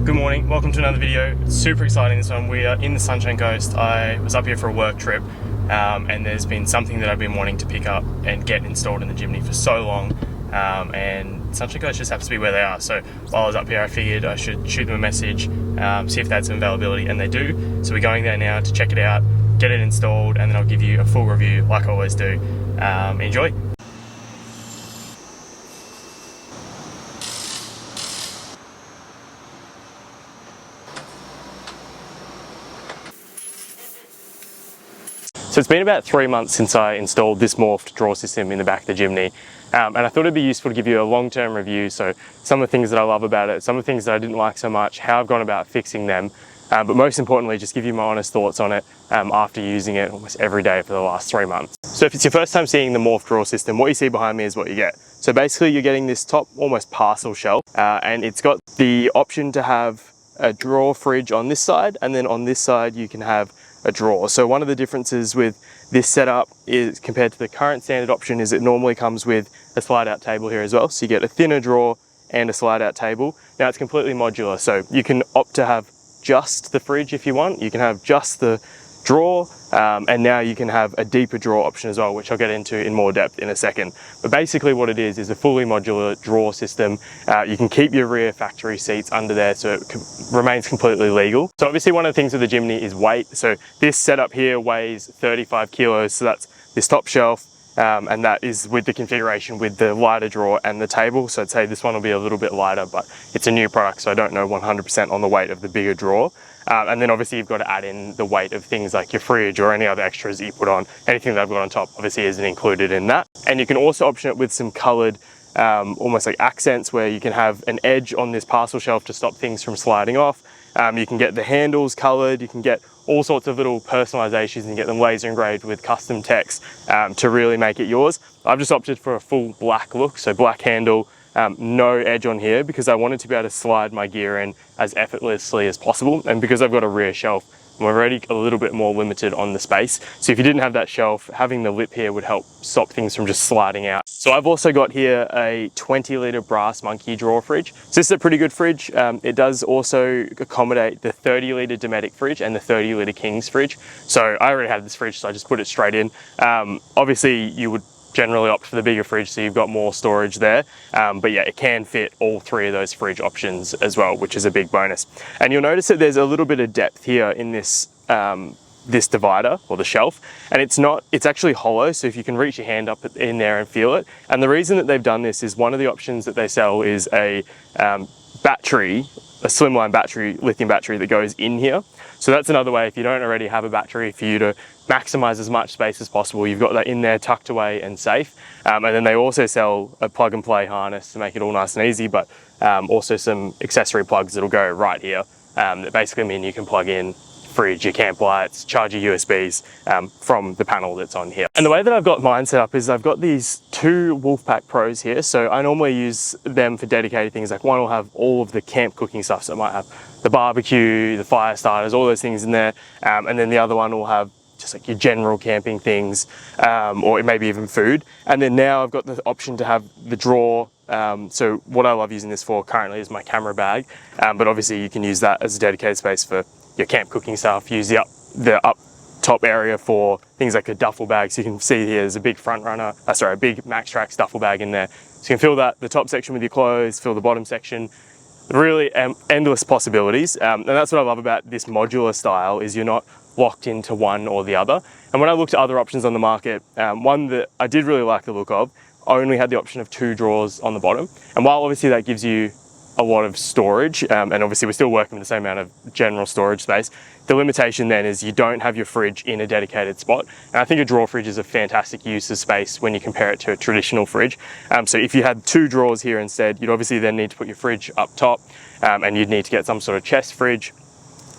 Good morning, welcome to another video. It's super exciting this one. We are in the Sunshine Coast. I was up here for a work trip and there's been something that I've been wanting to pick up and get installed in the Jimny for so long, and Sunshine Coast just happens to be where they are. So while I was up here I figured I should shoot them a message, see if they had some availability, and they do. So we're going there now to check it out, get it installed, and then I'll give you a full review like I always do. Enjoy! So it's been about 3 months since I installed this Morphed drawer system in the back of the Jimny, and I thought it'd be useful to give you a long-term review, so some of the things that I love about it, some of the things that I didn't like so much, how I've gone about fixing them, but most importantly just give you my honest thoughts on it after using it almost every day for the last 3 months. So if it's your first time seeing the Morph drawer system, what you see behind me is what you get. So basically you're getting this top almost parcel shelf, and it's got the option to have a drawer fridge on this side, and then on this side you can have a drawer. So one of the differences with this setup is compared to the current standard option is it normally comes with a slide out table here as well. So you get a thinner drawer and a slide out table. Now it's completely modular, so you can opt to have just the fridge if you want. You can have just the drawer, and now you can have a deeper drawer option as well, which I'll get into in more depth in a second. But basically what it is a fully modular drawer system. You can keep your rear factory seats under there so it remains completely legal. So obviously one of the things with the Jimny is weight. So this setup here weighs 35 kilos, so that's this top shelf, and that is with the configuration with the lighter drawer and the table. So I'd say this one will be a little bit lighter, but it's a new product, so I don't know 100% on the weight of the bigger drawer. And then obviously you've got to add in the weight of things like your fridge or any other extras that you put on. Anything that I've got on top obviously isn't included in that. And you can also option it with some coloured, almost like accents, where you can have an edge on this parcel shelf to stop things from sliding off. You can get the handles coloured, you can get all sorts of little personalizations and get them laser engraved with custom text to really make it yours. I've just opted for a full black look, so black handle, no edge on here, because I wanted to be able to slide my gear in as effortlessly as possible, and because I've got a rear shelf, I'm already a little bit more limited on the space. So if you didn't have that shelf, having the lip here would help stop things from just sliding out. So I've also got here a 20-litre brass monkey drawer fridge. So this is a pretty good fridge. It does also accommodate the 30-litre Dometic fridge and the 30-litre King's fridge. So I already had this fridge, so I just put it straight in. Obviously you would generally opt for the bigger fridge, so you've got more storage there, but yeah, it can fit all three of those fridge options as well, which is a big bonus. And you'll notice that there's a little bit of depth here in this this divider, or the shelf, and it's actually hollow, so if you can reach your hand up in there and feel it. And the reason that they've done this is one of the options that they sell is a battery, a slimline battery, lithium battery that goes in here. So that's another way, if you don't already have a battery, for you to maximize as much space as possible. You've got that in there tucked away and safe. And then they also sell a plug and play harness to make it all nice and easy, but also some accessory plugs that'll go right here that basically mean you can plug in fridge, your camp lights, charge your USBs from the panel that's on here. And the way that I've got mine set up is I've got these two Wolfpack Pros here. So I normally use them for dedicated things. Like one will have all of the camp cooking stuff. So it might have the barbecue, the fire starters, all those things in there. And then the other one will have just like your general camping things, or maybe even food. And then now I've got the option to have the drawer. So what I love using this for currently is my camera bag, but obviously you can use that as a dedicated space for your camp cooking stuff. Use the up top area for things like a duffel bag. So you can see here there's a big a big Max Trax duffel bag in there. So you can fill the top section with your clothes, fill the bottom section. Really endless possibilities, and that's what I love about this modular style, is you're not locked into one or the other. And when I looked at other options on the market, one that I did really like the look of only had the option of 2 drawers on the bottom. And while obviously that gives you a lot of storage, and obviously we're still working with the same amount of general storage space, the limitation then is you don't have your fridge in a dedicated spot. And I think a drawer fridge is a fantastic use of space when you compare it to a traditional fridge. So if you had 2 drawers here instead, you'd obviously then need to put your fridge up top, and you'd need to get some sort of chest fridge.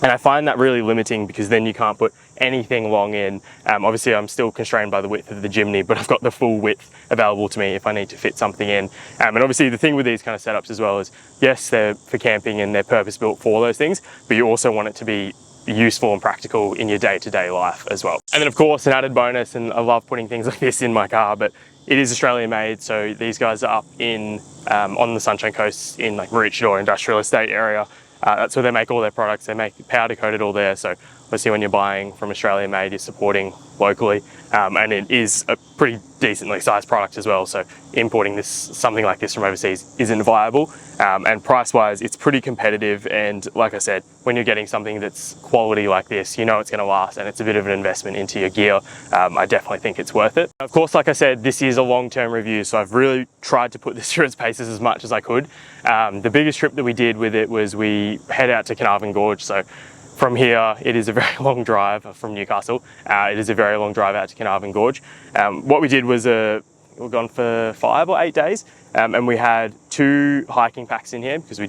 And I find that really limiting, because then you can't put anything long in. Obviously I'm still constrained by the width of the Jimny, but I've got the full width available to me if I need to fit something in. And obviously the thing with these kind of setups as well is, yes, they're for camping and they're purpose built for those things, but you also want it to be useful and practical in your day-to-day life as well. And then of course an added bonus, and I love putting things like this in my car, but it is Australian made, so these guys are up in on the Sunshine Coast in like Maroochydore industrial estate area. That's where they make all their products. They make powder coated all there. So obviously when you're buying from Australia made, you're supporting locally, and it is a pretty decently sized product as well. So importing something like this from overseas isn't viable, and price wise it's pretty competitive. And like I said, when you're getting something that's quality like this, you know it's going to last, and it's a bit of an investment into your gear. I definitely think it's worth it. Of course, like I said, this is a long-term review, so I've really tried to put this through its paces as much as I could. The biggest trip that we did with it was we head out to Carnarvon Gorge. So from here, it is a very long drive from Newcastle. It is a very long drive out to Carnarvon Gorge. What we did was we were gone for 5 or 8 days, and we had 2 hiking packs in here because we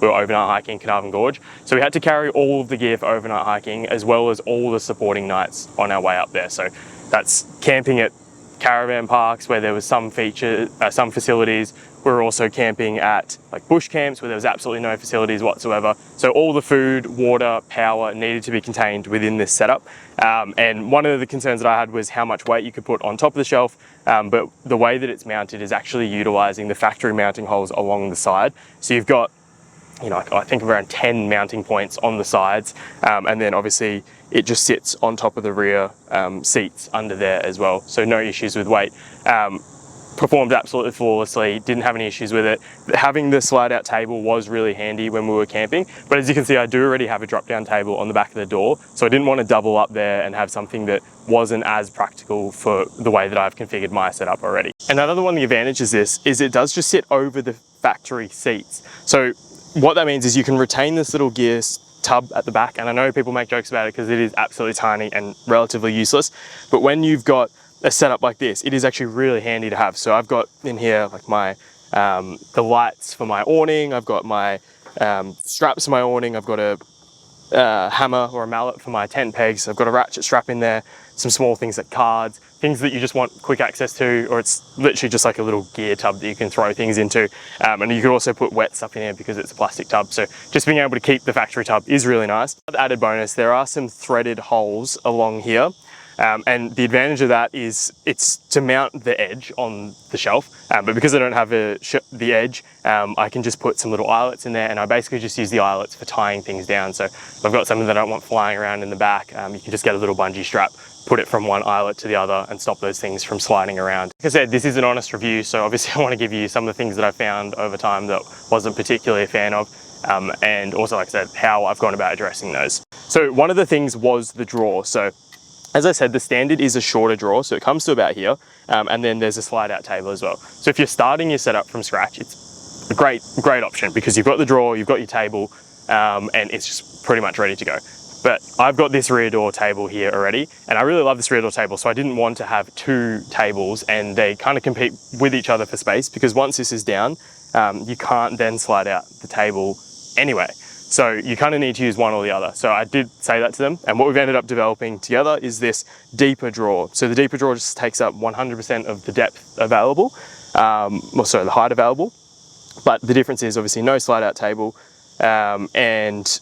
were overnight hiking Carnarvon Gorge. So we had to carry all of the gear for overnight hiking as well as all the supporting nights on our way up there. So that's camping at caravan parks where there was some facilities. We were also camping at like bush camps where there was absolutely no facilities whatsoever. So all the food, water, power needed to be contained within this setup. And one of the concerns that I had was how much weight you could put on top of the shelf. But the way that it's mounted is actually utilizing the factory mounting holes along the side. So you've got, you know, I think around 10 mounting points on the sides. And then obviously it just sits on top of the rear seats under there as well. So no issues with weight. Performed absolutely flawlessly, didn't have any issues with it. Having the slide out table was really handy when we were camping, but as you can see, I do already have a drop down table on the back of the door, so I didn't want to double up there and have something that wasn't as practical for the way that I've configured my setup already. Another one of the advantages of this is it does just sit over the factory seats. So what that means is you can retain this little gear tub at the back, and I know people make jokes about it because it is absolutely tiny and relatively useless, but when you've got a setup like this, it is actually really handy to have. So I've got in here like my the lights for my awning, I've got my straps for my awning, I've got a hammer or a mallet for my tent pegs, I've got a ratchet strap in there, some small things like cards, things that you just want quick access to, or it's literally just like a little gear tub that you can throw things into. And you can also put wet stuff in here because it's a plastic tub. So just being able to keep the factory tub is really nice. The added bonus, there are some threaded holes along here. And the advantage of that is it's to mount the edge on the shelf, but because I don't have the edge, I can just put some little eyelets in there, and I basically just use the eyelets for tying things down. So if I've got something that I don't want flying around in the back, you can just get a little bungee strap, put it from one eyelet to the other and stop those things from sliding around. Like I said, this is an honest review, so obviously I want to give you some of the things that I found over time that wasn't particularly a fan of, and also, like I said, how I've gone about addressing those. So one of the things was the drawer. So as I said, the standard is a shorter drawer, so it comes to about here, and then there's a slide out table as well. So if you're starting your setup from scratch, it's a great option because you've got the drawer, you've got your table, and it's just pretty much ready to go. But I've got this rear door table here already, and I really love this rear door table, so I didn't want to have 2 tables and they kind of compete with each other for space, because once this is down, you can't then slide out the table anyway. So you kind of need to use one or the other. So I did say that to them, and what we've ended up developing together is this deeper drawer. So the deeper drawer just takes up 100% of the depth available, the height available, but the difference is obviously no slide out table, and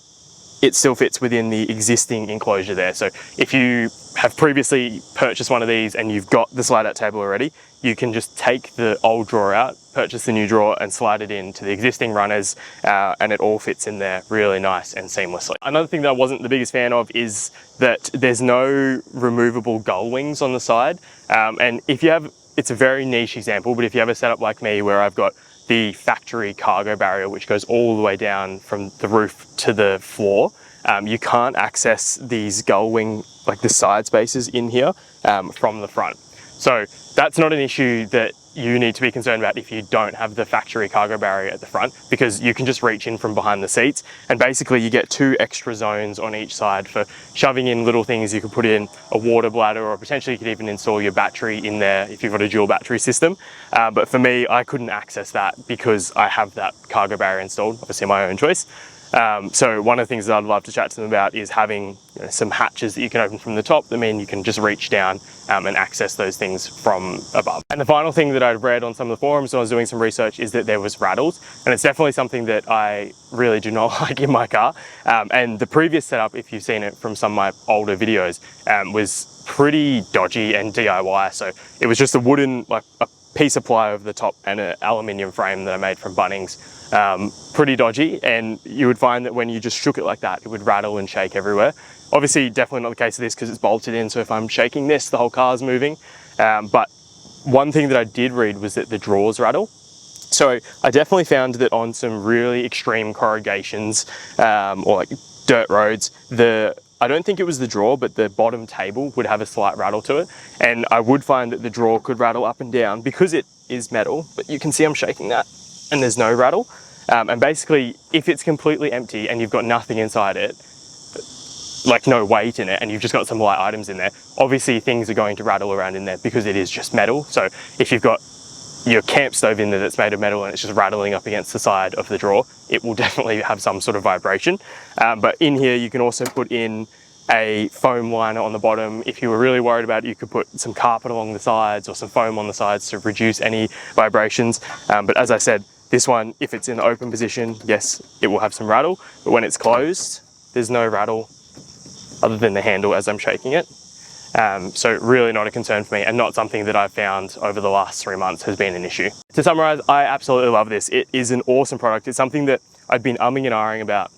it still fits within the existing enclosure there. So if you have previously purchased one of these and you've got the slide out table already, you can just take the old drawer out, purchase the new drawer and slide it into the existing runners, and it all fits in there really nice and seamlessly. Another thing that I wasn't the biggest fan of is that there's no removable gull wings on the side. And if you have, it's a very niche example, but if you have a setup like me where I've got the factory cargo barrier which goes all the way down from the roof to the floor, you can't access these gull wing, like the side spaces in here, from the front. So that's not an issue that you need to be concerned about if you don't have the factory cargo barrier at the front, because you can just reach in from behind the seats, and basically you get 2 extra zones on each side for shoving in little things. You could put in a water bladder, or potentially you could even install your battery in there if you've got a dual battery system. But for me, I couldn't access that because I have that cargo barrier installed, obviously my own choice. So one of the things that I'd love to chat to them about is having, you know, some hatches that you can open from the top that mean you can just reach down and access those things from above. And the final thing that I'd read on some of the forums when I was doing some research is that there was rattles, and it's definitely something that I really do not like in my car. And the previous setup, if you've seen it from some of my older videos, was pretty dodgy and DIY. So it was just a wooden, like a piece of ply over the top and an aluminium frame that I made from Bunnings. pretty dodgy, and you would find that when you just shook it like that, it would rattle and shake everywhere. Obviously, definitely not the case of this because it's bolted in, so if I'm shaking this, the whole car's moving. But one thing that I did read was that the drawers rattle. So I definitely found that on some really extreme corrugations or like dirt roads, I don't think it was the drawer, but the bottom table would have a slight rattle to it. And I would find that the drawer could rattle up and down because it is metal, but you can see I'm shaking that and there's no rattle. And basically, if it's completely empty and you've got nothing inside it, like no weight in it, and you've just got some light items in there, obviously things are going to rattle around in there because it is just metal. So if you've got your camp stove in there that's made of metal and it's just rattling up against the side of the drawer, it will definitely have some sort of vibration. But in here, you can also put in a foam liner on the bottom. If you were really worried about it, you could put some carpet along the sides or some foam on the sides to reduce any vibrations. But as I said, this one, if it's in the open position, yes, it will have some rattle, but when it's closed, there's no rattle other than the handle as I'm shaking it. So really not a concern for me, and not something that I've found over the last 3 months has been an issue. To summarize, I absolutely love this. It is an awesome product. It's something that I've been umming and ahhing about.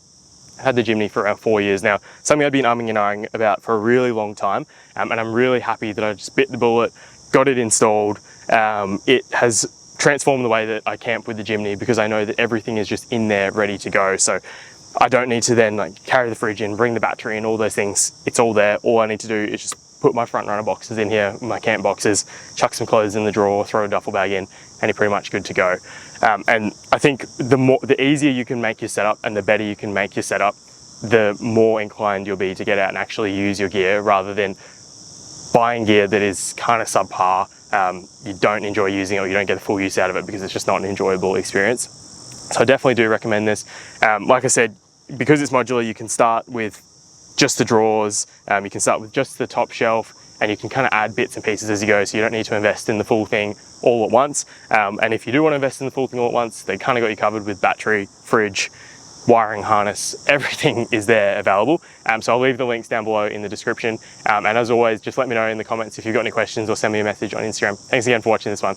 I had the Jimny for around 4 years now. Something I've been umming and ahhing about for a really long time. And I'm really happy that I just bit the bullet, got it installed. It has transformed the way that I camp with the Jimny because I know that everything is just in there ready to go. So I don't need to then like carry the fridge in, bring the battery in, all those things. It's all there. All I need to do is just put my front runner boxes in here, my camp boxes, chuck some clothes in the drawer, throw a duffel bag in, and you're pretty much good to go. And I think the easier you can make your setup and the better you can make your setup, the more inclined you'll be to get out and actually use your gear rather than buying gear that is kind of subpar. You don't enjoy using it, or you don't get the full use out of it because it's just not an enjoyable experience. So I definitely do recommend this. Like I said, because it's modular, you can start with just the drawers, you can start with just the top shelf, and you can kind of add bits and pieces as you go, so you don't need to invest in the full thing all at once. And if you do want to invest in the full thing all at once, they kind of got you covered with battery, fridge, wiring harness, everything is there available. So I'll leave the links down below in the description. And as always, just let me know in the comments if you've got any questions or send me a message on Instagram. Thanks again for watching this one.